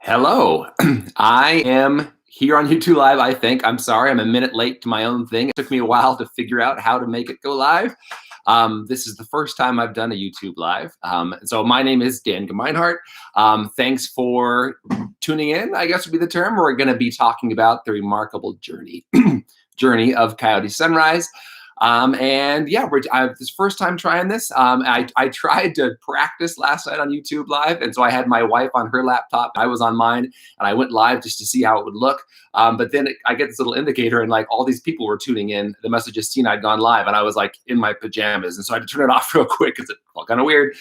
Hello. I am here on YouTube Live, I think. I'm sorry, I'm a minute late to my own thing. It took me a while to figure out how to make it go live. This is the first time I've done a YouTube Live. So my name is Dan Gemeinhart. Thanks for tuning in, I guess would be the term. We're going to be talking about the remarkable journey of Coyote Sunrise. And yeah, this first time trying this. I tried to practice last night on YouTube Live, and so I had my wife on her laptop, I was on mine, and I went live just to see how it would look. But then I get this little indicator, and like all these people were tuning in. The message just seen I'd gone live, and I was like in my pajamas, and so I had to turn it off real quick because it felt kind of weird.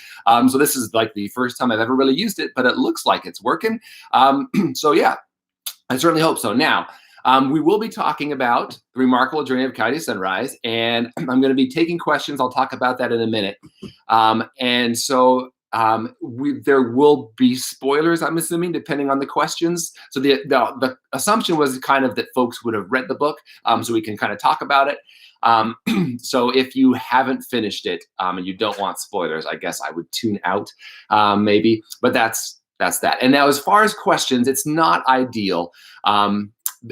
So this is like the first time I've ever really used it, but it looks like it's working. So yeah, I certainly hope so. Now, we will be talking about the remarkable journey of Coyote Sunrise, and I'm going to be taking questions. I'll talk about that in a minute. There will be spoilers, I'm assuming, depending on the questions. So the assumption was kind of that folks would have read the book, so we can kind of talk about it. So if you haven't finished it and you don't want spoilers, I guess I would tune out maybe. But that's that. And now, as far as questions, it's not ideal.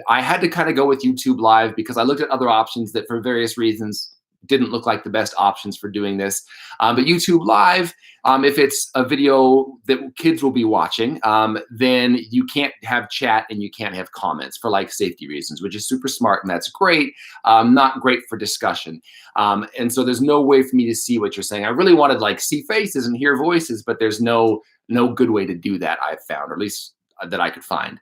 I had to kind of go with YouTube Live because I looked at other options that for various reasons didn't look like the best options for doing this. But YouTube Live, if it's a video that kids will be watching, then you can't have chat and you can't have comments for like safety reasons, which is super smart and that's great. Not great for discussion. And so there's no way for me to see what you're saying. I really wanted like see faces and hear voices, but there's no good way to do that, I've found, or at least that I could find.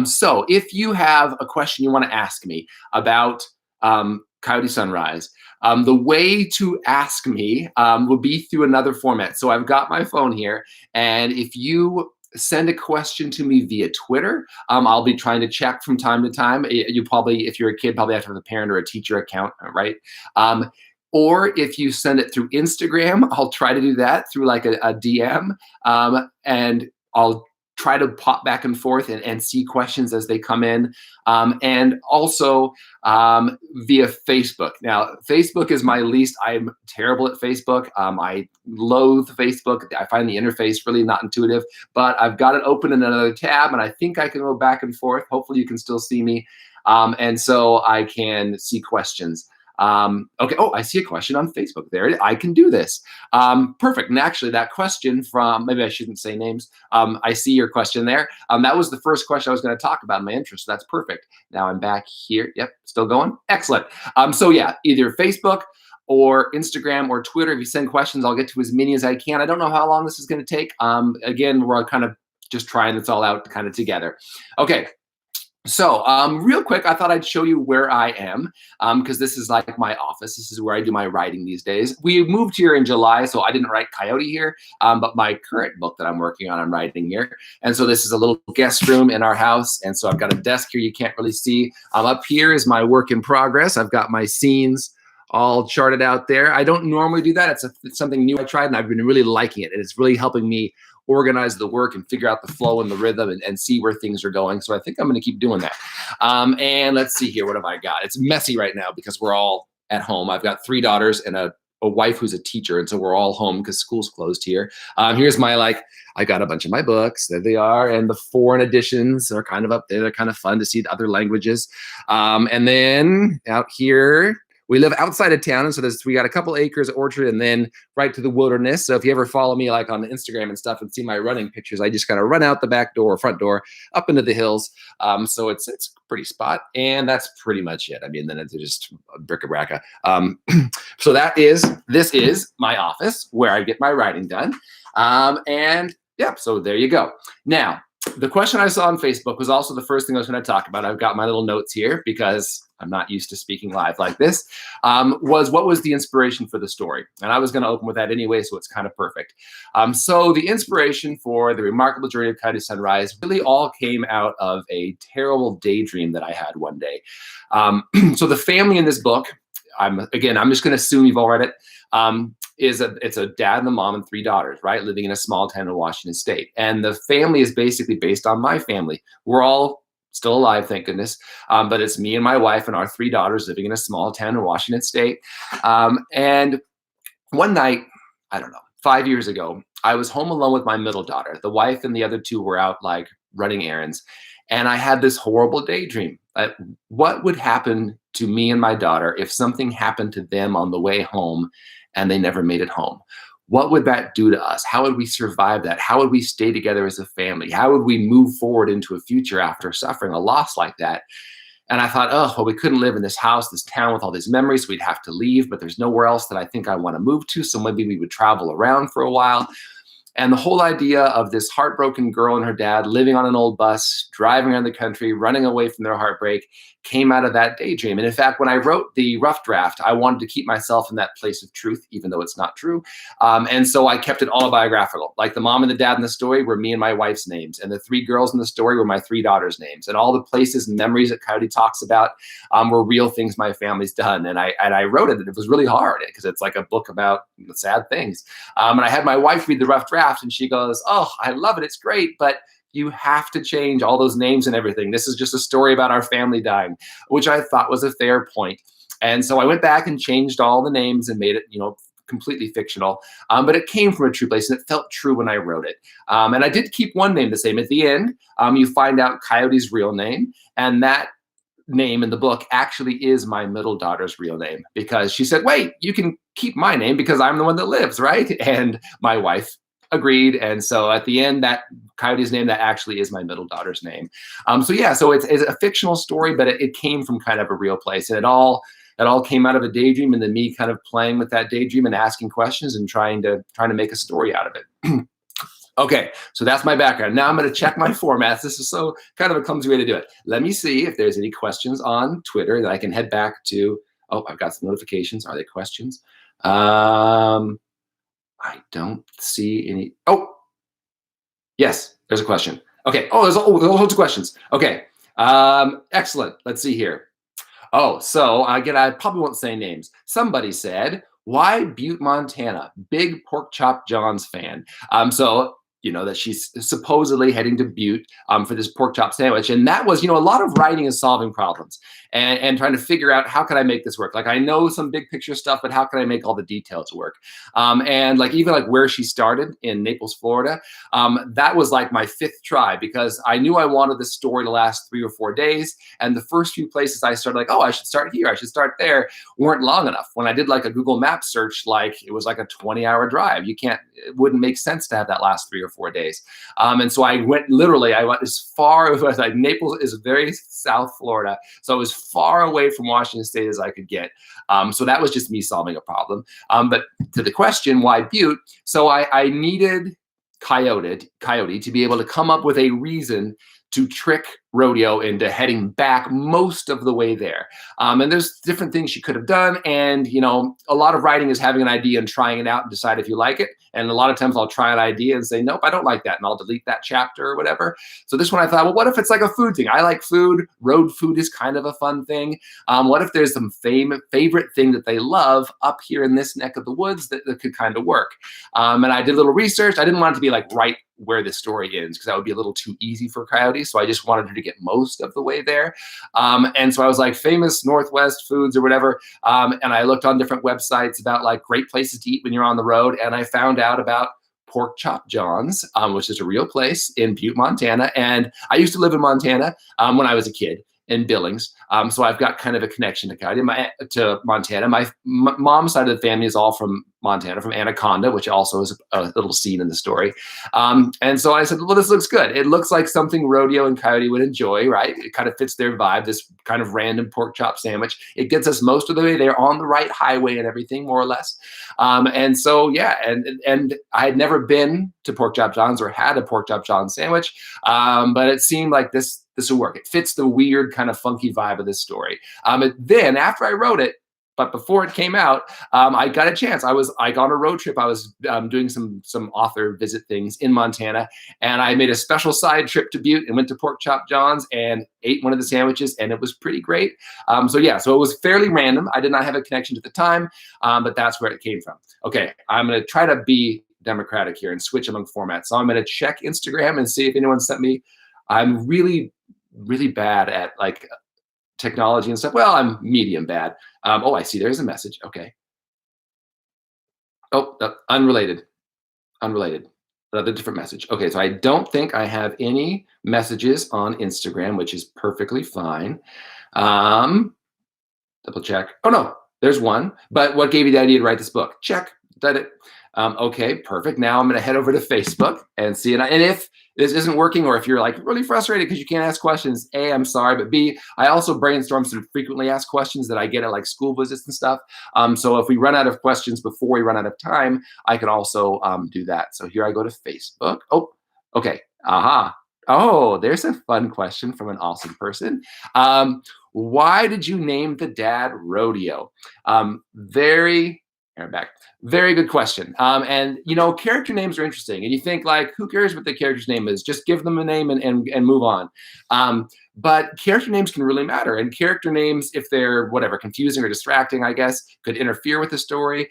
So if you have a question you want to ask me about Coyote Sunrise, the way to ask me would be through another format. So I've got my phone here, and if you send a question to me via Twitter, I'll be trying to check from time to time. You probably, if you're a kid, probably have to have a parent or a teacher account, right? Or if you send it through Instagram, I'll try to do that through like a DM, and I'll try to pop back and forth and see questions as they come in. And also via Facebook. Now, Facebook is my least, I'm terrible at Facebook. I loathe Facebook. I find the interface really not intuitive, but I've got it open in another tab and I think I can go back and forth. Hopefully you can still see me. And so I can see questions. Okay. Oh, I see a question on Facebook there. I can do this. Perfect. And actually that question from, maybe I shouldn't say names. I see your question there. That was the first question I was going to talk about in my intro. So that's perfect. Now I'm back here. Yep. Still going. Excellent. So yeah, either Facebook or Instagram or Twitter. If you send questions, I'll get to as many as I can. I don't know how long this is going to take. Again, we're kind of just trying this all out kind of together. Okay. So real quick, I thought I'd show you where I am because this is like my office. This is where I do my writing these days. We moved here in July, so I didn't write Coyote here, but my current book that I'm working on, I'm writing here. And so this is a little guest room in our house. And so I've got a desk here you can't really see. Up here is my work in progress. I've got my scenes all charted out there. I don't normally do that. It's something new I tried, and I've been really liking it. And it's really helping me organize the work and figure out the flow and the rhythm and see where things are going. So I think I'm going to keep doing that. And let's see here. What have I got? It's messy right now because we're all at home. I've got 3 daughters and a wife who's a teacher. And so we're all home because school's closed here. Here's my, I got a bunch of my books. There they are. And the foreign editions are kind of up there. They're kind of fun to see the other languages. And then out here, we live outside of town, and so we got a couple acres orchard and then right to the wilderness. So if you ever follow me like on Instagram and stuff and see my running pictures, I just kind of run out the back door or front door up into the hills. So it's a pretty spot, and that's pretty much it. I mean, then it's just bric-a-brac. So this is my office where I get my writing done. And yeah, so there you go. Now, the question I saw on Facebook was also the first thing I was going to talk about. I've got my little notes here because I'm not used to speaking live like this, was what was the inspiration for the story? And I was going to open with that anyway, so it's kind of perfect. So the inspiration for the remarkable journey of Coyote Sunrise really all came out of a terrible daydream that I had one day. So the family in this book, I'm just going to assume you've all read it, it's a dad and a mom and 3 daughters, right? Living in a small town in Washington State. And the family is basically based on my family. We're all still alive, thank goodness. But it's me and my wife and our 3 daughters living in a small town in Washington State. And one night, I don't know, 5 years ago, I was home alone with my middle daughter. The wife and the other 2 were out like running errands, and I had this horrible daydream. What would happen to me and my daughter if something happened to them on the way home and they never made it home? What would that do to us? How would we survive that? How would we stay together as a family? How would we move forward into a future after suffering a loss like that? And I thought, oh, well, we couldn't live in this house, this town with all these memories. So we'd have to leave, but there's nowhere else that I think I want to move to. So maybe we would travel around for a while. And the whole idea of this heartbroken girl and her dad living on an old bus, driving around the country, running away from their heartbreak came out of that daydream. And in fact, when I wrote the rough draft, I wanted to keep myself in that place of truth, even though it's not true. And so I kept it autobiographical. Like the mom and the dad in the story were me and my wife's names. And the three girls in the story were my three daughters' names. And all the places and memories that Coyote talks about were real things my family's done. And I wrote it, and it was really hard because it's like a book about sad things. And I had my wife read the rough draft, and she goes, oh, I love it. It's great. But you have to change all those names and everything. This is just a story about our family dying, which I thought was a fair point. And so I went back and changed all the names and made it, completely fictional. But it came from a true place, and it felt true when I wrote it. And I did keep one name the same. At the end, you find out Coyote's real name, and that name in the book actually is my middle daughter's real name, because she said, wait, you can keep my name because I'm the one that lives, right? And my wife agreed. And so at the end, that Coyote's name, that actually is my middle daughter's name. So it's a fictional story, but it came from kind of a real place. And it all came out of a daydream, and then me kind of playing with that daydream and asking questions and trying to make a story out of it. Okay, so that's my background. Now I'm going to check my formats. This is so kind of a clumsy way to do it. Let me see if there's any questions on Twitter that I can head back to. Oh, I've got some notifications. Are there questions? I don't see any. Oh, yes, there's a question. Okay. Oh, there's loads of questions. Okay. Excellent. Let's see here. Oh, so again, I probably won't say names. Somebody said, why Butte, Montana? Big Pork Chop John's fan. So that she's supposedly heading to Butte for this pork chop sandwich. And that was, a lot of writing is solving problems and trying to figure out, how can I make this work? Like, I know some big picture stuff, but how can I make all the details work? And even where she started in Naples, Florida, that was like my fifth try, because I knew I wanted this story to last 3 or 4 days. And the first few places I started, I should start here, I should start there, weren't long enough. When I did a Google Maps search, it was like a 20-hour drive. It wouldn't make sense to have that last 3 or 4 days. And so I went as far as Naples is very South Florida. So I was far away from Washington State as I could get. So that was just me solving a problem. But to the question, why Butte? So I needed Coyote to be able to come up with a reason to trick Rodeo into heading back most of the way there. And there's different things she could have done. And, a lot of writing is having an idea and trying it out and decide if you like it. And a lot of times I'll try an idea and say, nope, I don't like that. And I'll delete that chapter or whatever. So this one I thought, well, what if it's like a food thing? I like food. Road food is kind of a fun thing. What if there's some favorite thing that they love up here in this neck of the woods that could kind of work? And I did a little research. I didn't want it to be right where the story ends, because that would be a little too easy for Coyote. So I just wanted her to get most of the way there. And so I was like, famous Northwest foods or whatever. And I looked on different websites about great places to eat when you're on the road. And I found out about Pork Chop John's, which is a real place in Butte, Montana. And I used to live in Montana when I was a kid, in Billings. So I've got kind of a connection to Coyote, to Montana. My mom's side of the family is all from Montana, from Anaconda, which also is a little scene in the story. And so I said, well, this looks good. It looks like something Rodeo and Coyote would enjoy, right? It kind of fits their vibe, this kind of random pork chop sandwich. It gets us most of the way there on the right highway and everything, more or less. And so, yeah, and I had never been to Pork Chop John's or had a Pork Chop John's sandwich, but it seemed like this will work. It fits the weird kind of funky vibe of this story. And then after I wrote it, but before it came out, I got a chance. I got on a road trip. I was doing some author visit things in Montana, and I made a special side trip to Butte and went to Pork Chop John's and ate one of the sandwiches, and it was pretty great. So it was fairly random. I did not have a connection at the time, but that's where it came from. Okay, I'm going to try to be democratic here and switch among formats. So I'm going to check Instagram and see if anyone sent me. I'm really, really bad at technology and stuff. Well, I'm medium bad. I see there's a message. Okay. Oh, unrelated. Another different message. Okay, so I don't think I have any messages on Instagram, which is perfectly fine. Um, Double check. Oh no, there's one. But what gave you the idea to write this book? Check. Did it. Okay, perfect. Now I'm going to head over to Facebook and see. And if this isn't working, or if you're like really frustrated because you can't ask questions, A, I'm sorry, but B, I also brainstorm some frequently asked questions that I get at like school visits and stuff. So if we run out of questions before we run out of time, I can also do that. So here I go to Facebook. Oh, okay. Aha. Oh, there's a fun question from an awesome person. Why did you name the dad Rodeo? Very, here I'm back. Very good question. And you know, character names are interesting, and you think like, who cares what the character's name is? Just give them a name and move on. But character names can really matter, and character names, if they're whatever confusing or distracting, I guess, could interfere with the story,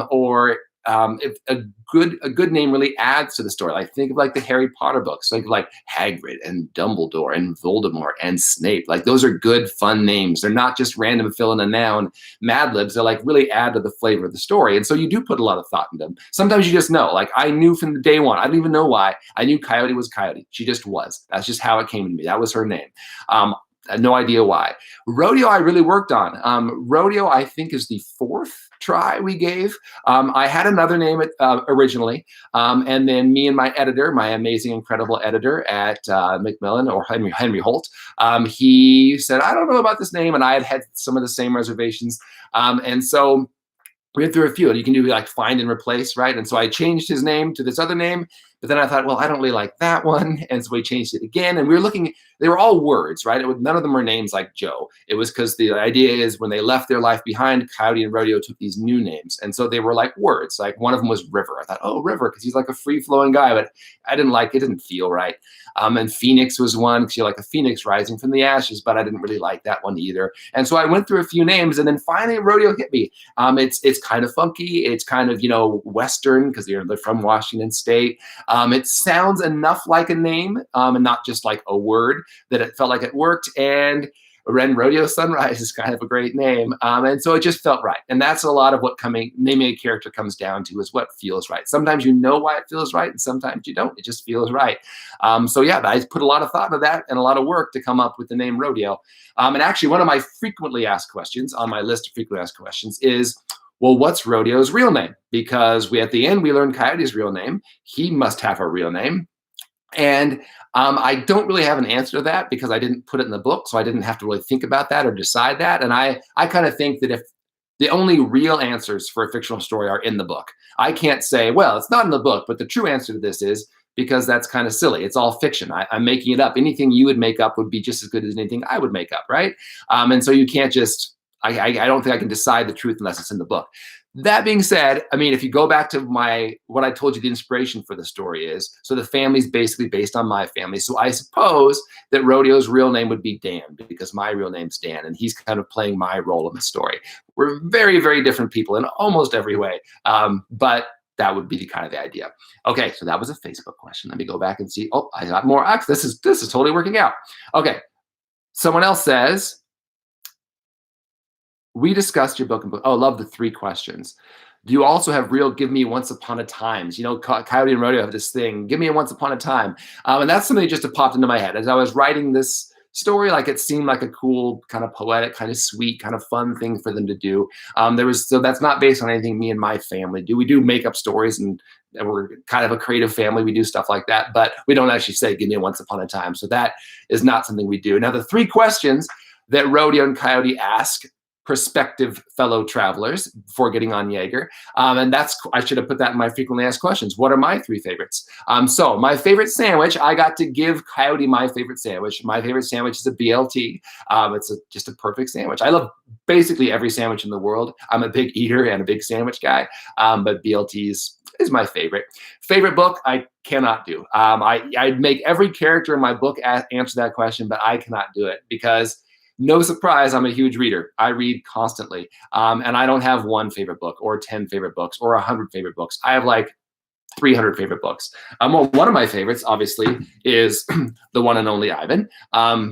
or if a good name really adds to the story. Like think of like the Harry Potter books, like Hagrid and Dumbledore and Voldemort and Snape. Like those are good, fun names. They're not just random fill in a noun Mad Libs. They like really add to the flavor of the story. And so you do put a lot of thought into them. Sometimes you just know. Like I knew from the day one. I didn't even know why. I knew Coyote was Coyote. She just was. That's just how it came to me. That was her name. I had no idea why. Rodeo I really worked on. Rodeo I think is the fourth try we gave. I had another name originally, and then me and my editor, my amazing, incredible editor at Macmillan, or Henry Holt, he said, I don't know about this name, and I had some of the same reservations. And so we went through a few, and you can do like find and replace, right? And so I changed his name to this other name, but then I thought, well, I don't really like that one. And so we changed it again. And we were looking, they were all words, right? None of them were names like Joe. It was because the idea is when they left their life behind, Coyote and Rodeo took these new names. And so they were like words. Like one of them was River. I thought, oh, River, because he's like a free flowing guy, but I didn't like, it didn't feel right. And Phoenix was one, because you're like a phoenix rising from the ashes, but I didn't really like that one either. And so I went through a few names, and then finally Rodeo hit me. It's kind of funky. It's kind of, Western, because they're from Washington State. It sounds enough like a name, and not just like a word, that it felt like it worked. And Ren Rodeo Sunrise is kind of a great name. And so it just felt right. And that's a lot of what naming a character comes down to, is what feels right. Sometimes you know why it feels right, and sometimes you don't. It just feels right. So yeah, I put a lot of thought into that and a lot of work to come up with the name Rodeo. And actually, one of my frequently asked questions on my list of frequently asked questions is, well, what's Rodeo's real name? Because at the end, we learned Coyote's real name. He must have a real name. And I don't really have an answer to that, because I didn't put it in the book, so I didn't have to really think about that or decide that. And I kind of think that if the only real answers for a fictional story are in the book, I can't say, well, it's not in the book, but the true answer to this is, because that's kind of silly. It's all fiction. I'm making it up. Anything you would make up would be just as good as anything I would make up, right? And so you can't just, I don't think I can decide the truth unless it's in the book. That being said, I mean, if you go back to what I told you the inspiration for the story is, so the family's basically based on my family. So I suppose that Rodeo's real name would be Dan, because my real name's Dan, and he's kind of playing my role in the story. We're very, very different people in almost every way, but that would be the kind of the idea. Okay, so that was a Facebook question. Let me go back and see. Oh, I got more. This is totally working out. Okay, someone else says, we discussed your book and book. Oh, love the 3 questions. Do you also have real give me once upon a times? Coyote and Rodeo have this thing, give me a once upon a time. And that's something that just popped into my head. As I was writing this story, like it seemed like a cool, kind of poetic, kind of sweet, kind of fun thing for them to do. So that's not based on anything me and my family do. We do make up stories, and we're kind of a creative family. We do stuff like that, but we don't actually say, give me a once upon a time. So that is not something we do. Now, the 3 questions that Rodeo and Coyote ask prospective fellow travelers before getting on Jaeger. And I should have put that in my frequently asked questions. What are my 3 favorites? So my favorite sandwich, I got to give Coyote my favorite sandwich. My favorite sandwich is a BLT. It's just a perfect sandwich. I love basically every sandwich in the world. I'm a big eater and a big sandwich guy, but BLTs is my favorite. Favorite book, I cannot do. I'd make every character in my book answer that question, but I cannot do it, because no surprise, I'm a huge reader. I read constantly. And I don't have 1 favorite book or 10 favorite books or 100 favorite books. I have like 300 favorite books. Well, one of my favorites, obviously, is The One and Only Ivan,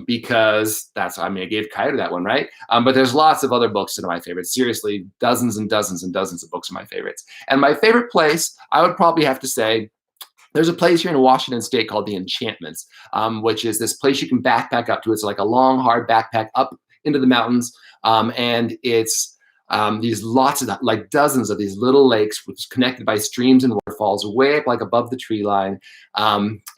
because I gave Coyote that one, right? But there's lots of other books that are my favorites. Seriously, dozens and dozens and dozens of books are my favorites. And my favorite place, I would probably have to say, There's a place here in Washington State called the Enchantments, which is this place you can backpack up to. It's like a long, hard backpack up into the mountains, and it's these lots of like dozens of these little lakes, which is connected by streams and waterfalls, way up like above the tree line.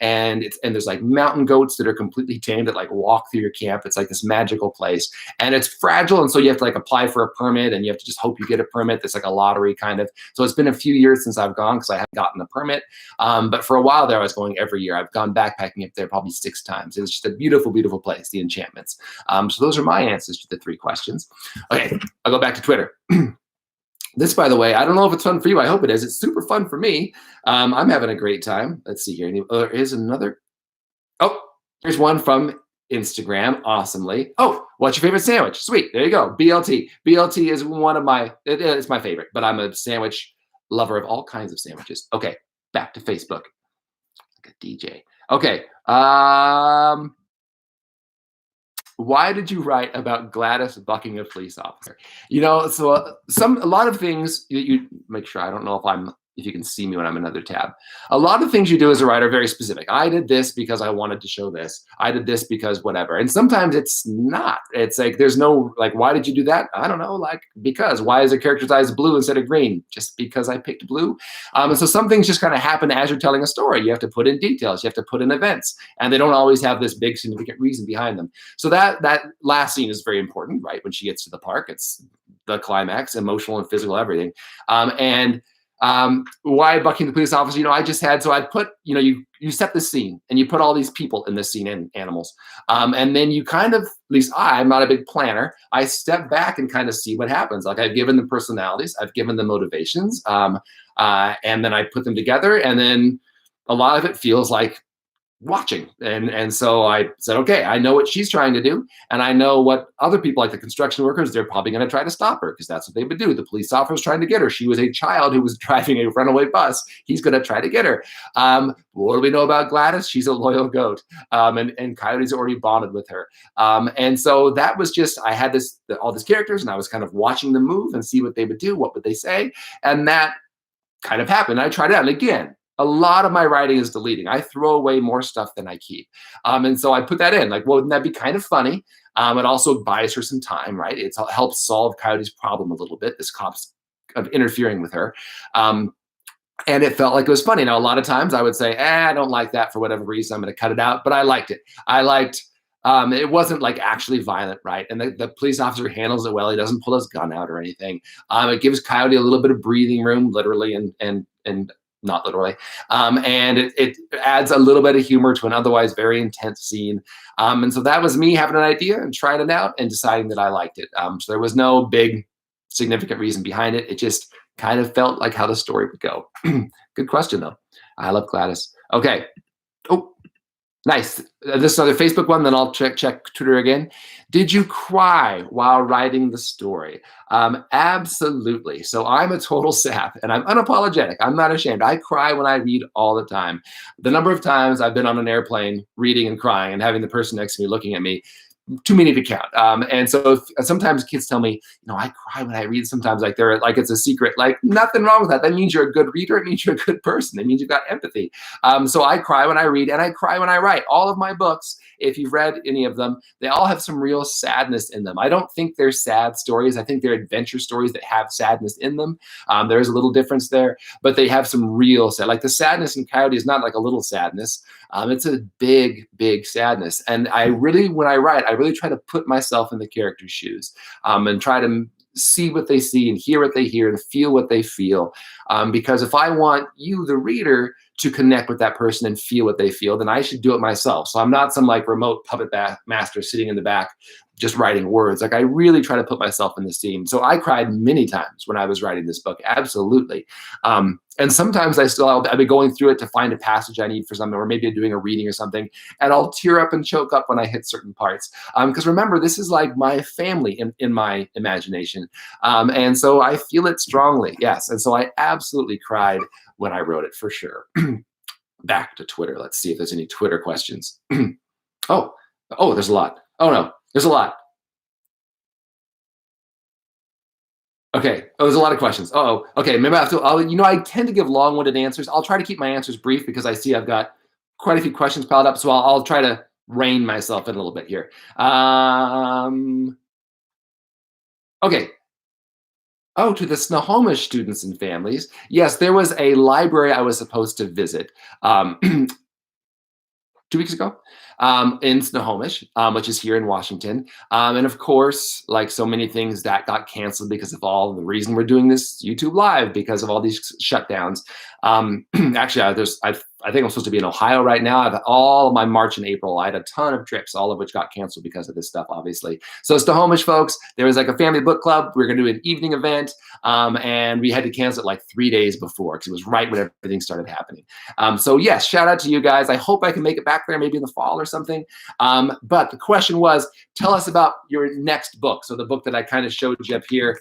And there's like mountain goats that are completely tamed that like walk through your camp. It's like this magical place, and it's fragile, and so you have to like apply for a permit, and you have to just hope you get a permit. It's like a lottery kind of. So it's been a few years since I've gone because I haven't gotten the permit. But for a while there, I was going every year. I've gone backpacking up there probably 6 times. It's just a beautiful, beautiful place, the Enchantments. So those are my answers to the 3 questions. Okay, I'll go back to Twitter. This, by the way, I don't know if it's fun for you. I hope it is. It's super fun for me. I'm having a great time. Let's see here. There is another. Oh, here's one from Instagram. Awesomely. Oh, what's your favorite sandwich? Sweet. There you go. BLT. BLT is one of my, it's my favorite, but I'm a sandwich lover of all kinds of sandwiches. Okay, back to Facebook. Like a DJ. Okay. Why did you write about Gladys bucking a police officer? You know, so a lot of things you make sure. I don't know if you can see me when I'm in another tab. A lot of things you do as a writer are very specific. I did this because I wanted to show this. I did this because whatever. And sometimes it's not. It's like there's no like, why did you do that? I don't know. Like, because. Why is the character's eyes blue instead of green? Just because I picked blue. And so some things just kind of happen as you're telling a story. You have to put in details. You have to put in events, and they don't always have this big significant reason behind them. So that last scene is very important, right? When she gets to the park, it's the climax, emotional and physical, everything. Why bucking the police officer? You know, I just had, so I put, you know, you set the scene and you put all these people in this scene and animals. And then you kind of, at least I'm not a big planner. I step back and kind of see what happens. Like I've given them personalities, I've given them motivations, and then I put them together. And then a lot of it feels like watching. And so I said, okay, I know what she's trying to do. And I know what other people like the construction workers, they're probably going to try to stop her because that's what they would do. The police officer was trying to get her. She was a child who was driving a runaway bus. He's going to try to get her. What do we know about Gladys? She's a loyal goat. And Coyote's already bonded with her. And so that was just, I had all these characters and I was kind of watching them move and see what they would do. What would they say? And that kind of happened. I tried it out. And again, a lot of my writing is deleting. I throw away more stuff than I keep. And so I put that in, like, well, wouldn't that be kind of funny? It also buys her some time, right? It helps solve Coyote's problem a little bit, this cop's of interfering with her. And it felt like it was funny. Now, a lot of times I would say, I don't like that for whatever reason. I'm going to cut it out. But I liked it. It wasn't like actually violent, right? And the police officer handles it well. He doesn't pull his gun out or anything. It gives Coyote a little bit of breathing room, literally and not literally. And it adds a little bit of humor to an otherwise very intense scene. And so that was me having an idea and trying it out and deciding that I liked it. So there was no big significant reason behind it. It just kind of felt like how the story would go. Good question, though. I love Gladys. Okay. Oh, nice. This is another Facebook one, then I'll check Twitter again. Did you cry while writing the story? Absolutely. So I'm a total sap, and I'm unapologetic. I'm not ashamed. I cry when I read all the time. The number of times I've been on an airplane reading and crying and having the person next to me looking at me, too many to count. And so sometimes kids tell me, I cry when I read. Sometimes like it's a secret. Like nothing wrong with that. That means you're a good reader. It means you're a good person. It means you've got empathy. So I cry when I read, and I cry when I write. All of my books, if you've read any of them, they all have some real sadness in them. I don't think they're sad stories. I think they're adventure stories that have sadness in them. There's a little difference there, but they have some real sad. Like the sadness in Coyote is not like a little sadness. It's a big, big sadness. And when I write, I really try to put myself in the character's shoes and try to see what they see and hear what they hear and feel what they feel. Because if I want you, the reader, to connect with that person and feel what they feel, then I should do it myself. So I'm not some like remote puppet master sitting in the back just writing words. Like I really try to put myself in the scene. So I cried many times when I was writing this book. Absolutely. And sometimes I'll be going through it to find a passage I need for something, or maybe doing a reading or something, and I'll tear up and choke up when I hit certain parts. Because remember, this is like my family in my imagination. And so I feel it strongly. Yes. And so I absolutely cried when I wrote it, for sure. Back to Twitter. Let's see if there's any Twitter questions. Oh, there's a lot. Oh no, there's a lot. Okay. Oh, there's a lot of questions. Oh, okay. Maybe I have to. I tend to give long-winded answers. I'll try to keep my answers brief because I see I've got quite a few questions piled up. So I'll try to rein myself in a little bit here. Okay. Oh, to the Snohomish students and families. Yes, there was a library I was supposed to visit. Um, 2 weeks ago, in Snohomish, which is here in Washington. And of course, like so many things, that got canceled because of all the reason we're doing this YouTube live because of all these shutdowns. Actually, I think I'm supposed to be in Ohio right now. I've all of my March and April. I had a ton of trips, all of which got canceled because of this stuff, obviously. So Snohomish folks, there was like a family book club. We were going to do an evening event, and we had to cancel it like 3 days before because it was right when everything started happening. So yes, shout out to you guys. I hope I can make it back there maybe in the fall or something. But the question was, tell us about your next book. So the book that I kind of showed you up here,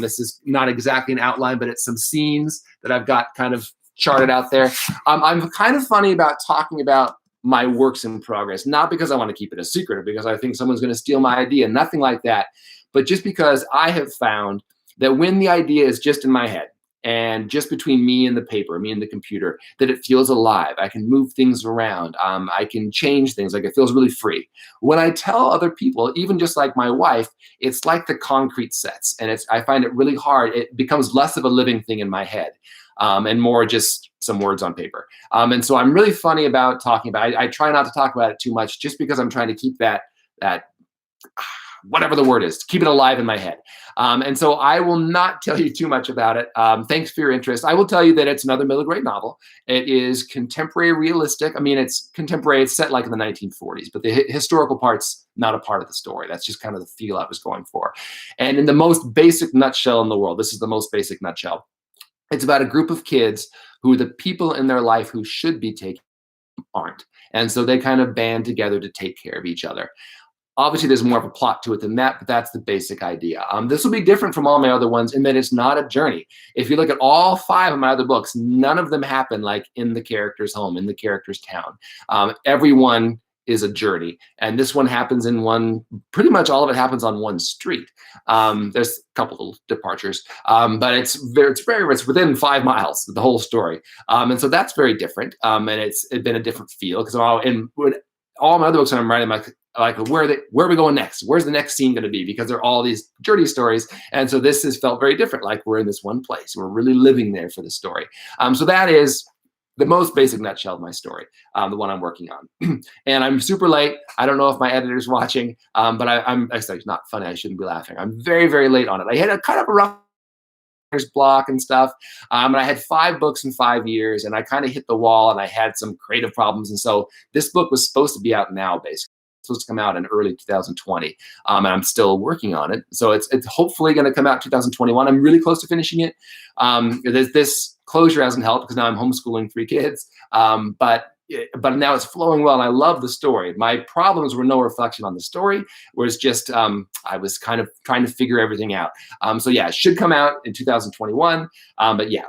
this is not exactly an outline, but it's some scenes that I've got kind of charted out there. I'm kind of funny about talking about my works in progress, not because I want to keep it a secret or because I think someone's going to steal my idea, nothing like that, but just because I have found that when the idea is just in my head, and just between me and the paper, me and the computer, that it feels alive. I can move things around. I can change things. Like it feels really free. When I tell other people, even just like my wife, it's like the concrete sets, and I find it really hard. It becomes less of a living thing in my head, and more just some words on paper. And so I'm really funny about talking about. I try not to talk about it too much, just because I'm trying to keep that whatever the word is, to keep it alive in my head. And so I will not tell you too much about it. Thanks for your interest. I will tell you that it's another middle grade novel. It is contemporary realistic. I mean, it's contemporary. It's set like in the 1940s, but the historical part's not a part of the story. That's just kind of the feel I was going for. And in the most basic nutshell in the world, this is the most basic nutshell. It's about a group of kids who the people in their life who should be taken aren't. And so they kind of band together to take care of each other. Obviously, there's more of a plot to it than that, but that's the basic idea. This will be different from all my other ones in that it's not a journey. If you look at all 5 of my other books, none of them happen like in the character's home, in the character's town. Everyone is a journey, and this one happens in one. Pretty much all of it happens on one street. There's a couple little departures, but it's within 5 miles the whole story, and so that's very different. And it's been a different feel because all my other books I'm writing, like where are we going next? Where's the next scene going to be? Because they're all these journey stories, and so this has felt very different. Like we're in this one place, we're really living there for the story. So that is the most basic nutshell of my story, the one I'm working on. And I'm super late. I don't know if my editor's watching, but I'm actually, it's not funny. I shouldn't be laughing. I'm very, very late on it. I had a kind of a rough block and stuff. And I had 5 books in 5 years, and I kind of hit the wall, and I had some creative problems. And so this book was supposed to be out now, basically. It's supposed to come out in early 2020, and I'm still working on it. So it's hopefully going to come out 2021. I'm really close to finishing it. This closure hasn't helped because now I'm homeschooling 3 kids, but now it's flowing well, and I love the story. My problems were no reflection on the story, whereas just I was kind of trying to figure everything out. So yeah, it should come out in 2021, but yeah.